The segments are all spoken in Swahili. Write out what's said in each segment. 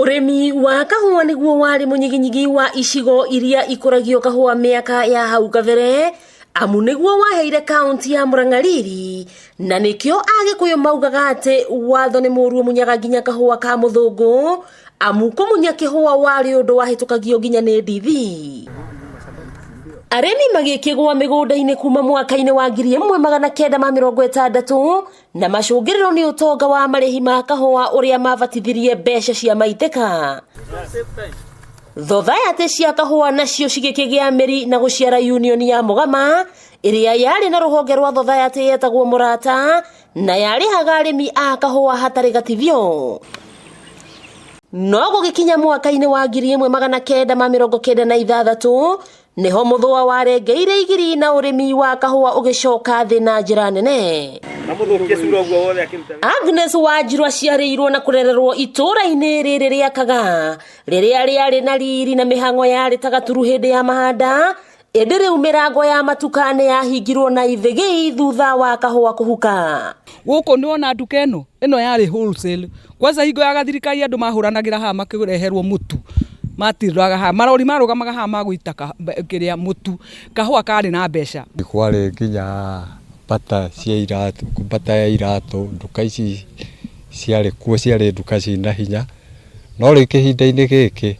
Urimi wa kahua niguo wari munyiginyigi wa icigo iria ikuragio kahua miaka ya hau kabere, amu niguo waheire kaunti ya Murang'a riri, na nikio agikuyu maugaga ati watho ni muru munyaga nginya kahua ka muthungu, amu kumunya kihua wari undu wahitukagio nginya ni ndithi. Aremi magikigwa migunda-ini kuma mwaka-ini wa 1960 na macungiriro ni utonga wa marihi ma kahua uria mavatithirie mbeca cia maiteka. Thothayati cia kahua nacio cigikigia miri na guciara union ya Mugama iria yari na ruhonge rwa thothayati yetagwo Murata na yarihaga arimi a kahua hatari gativio. No gugikinya mwaka-ini wa 1996 niho muthua warengeire igiri na urimi wa kahua ugicoka thi na njira nene. Agnes Wanjiru aciarirwo na kurererwo itura-ini riri ria Kaga riria riari na riri na mihango yari tagaturu hindi ya mahanda, indi riu mirango ya matukane yahingirwo na ithigi thutha wa kahua kuhuka. Guko niona nduka ino yari wholesale. Kwanza hingo ya gathirikari andu mahuranagira ha makireherwo mutu matiraga ha marori marugamaga ha magwita kiria mutu kahua kari na mbeca kwari nginya bata cia iratu bata ya iratu nduka ici ciari nduka cina hinya no ri kihinda-ini giki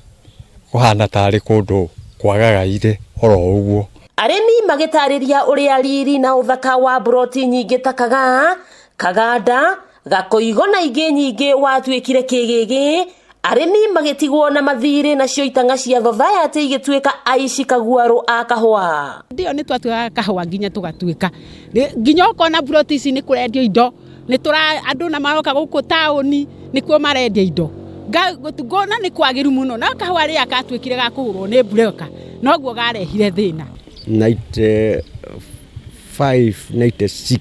kuhana tari kundu kwagaga ire oro uguo. Aremi magitariria uria riri na uthaka wa broti nyingi ta Kaga, Kaganda, Gakoigo na ingi nyingi watwikire kigigi. Aremi magitigwo na mathiri na cio itanga cia thothayati igituika aici kaguaru a kahua. Ndio ni twatuaga kahua nginya tugatuika nginya ukona broti ici ni kurendio indo ni tura andu na maroka guku tauni ni kuo marendia indo gutugona ni kwagiru muno na kahua ria katwikire ga kuhurwo ni bureka no guo garehire thina. 95 96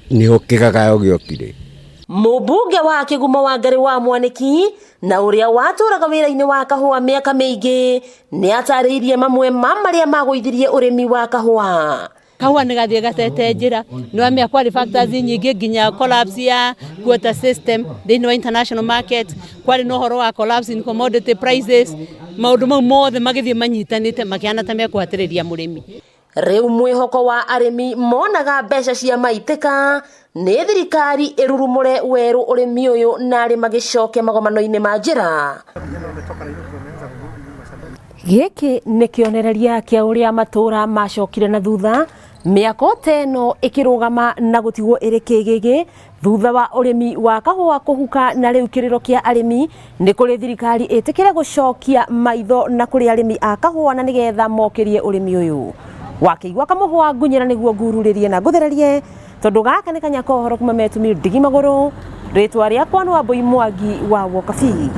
niho kigagayo giokire. Mubunge wa Kigumo Wangari wa Mwaniki na uria waturaga wira-ini wa kahua miaka mingi ni atariirie mamwe ma maria maguithirie urimi wa kahua. Kahua ni gathie gatete njira ni wamia kwari factors nyingi nginya collapse ya quota system thini wa international market, kwari no horo wa collapse in commodity prices, maundu mau mothe magithie manyitanite makiana ta mekuhatiriria murimi. Riu mwihoko wa arimi monaga mbeca cia maiteka ni thirikari irurumure weru urimi uyu na ari magicoke magomano-ini ma njira. Giki ni kionereria kia uria matura macokire na thutha miaka teno ikirugama na gutigwo iri kigigi thutha wa urimi wa kahua kuhuka, na riu kiriro kia arimi ni kuri thirikari itikire gucokia maitho na kuri arimi a kahua na nigetha mokirie urimi uyu. Wakiigwa kamuhwa ngunyira niguo ngururirie na nguthererie tondu gaka ni kanya kohoro kuma metumi Ndigi Maguru. Ritwa riakwa ni Wambui Mwangi wa Wokabi.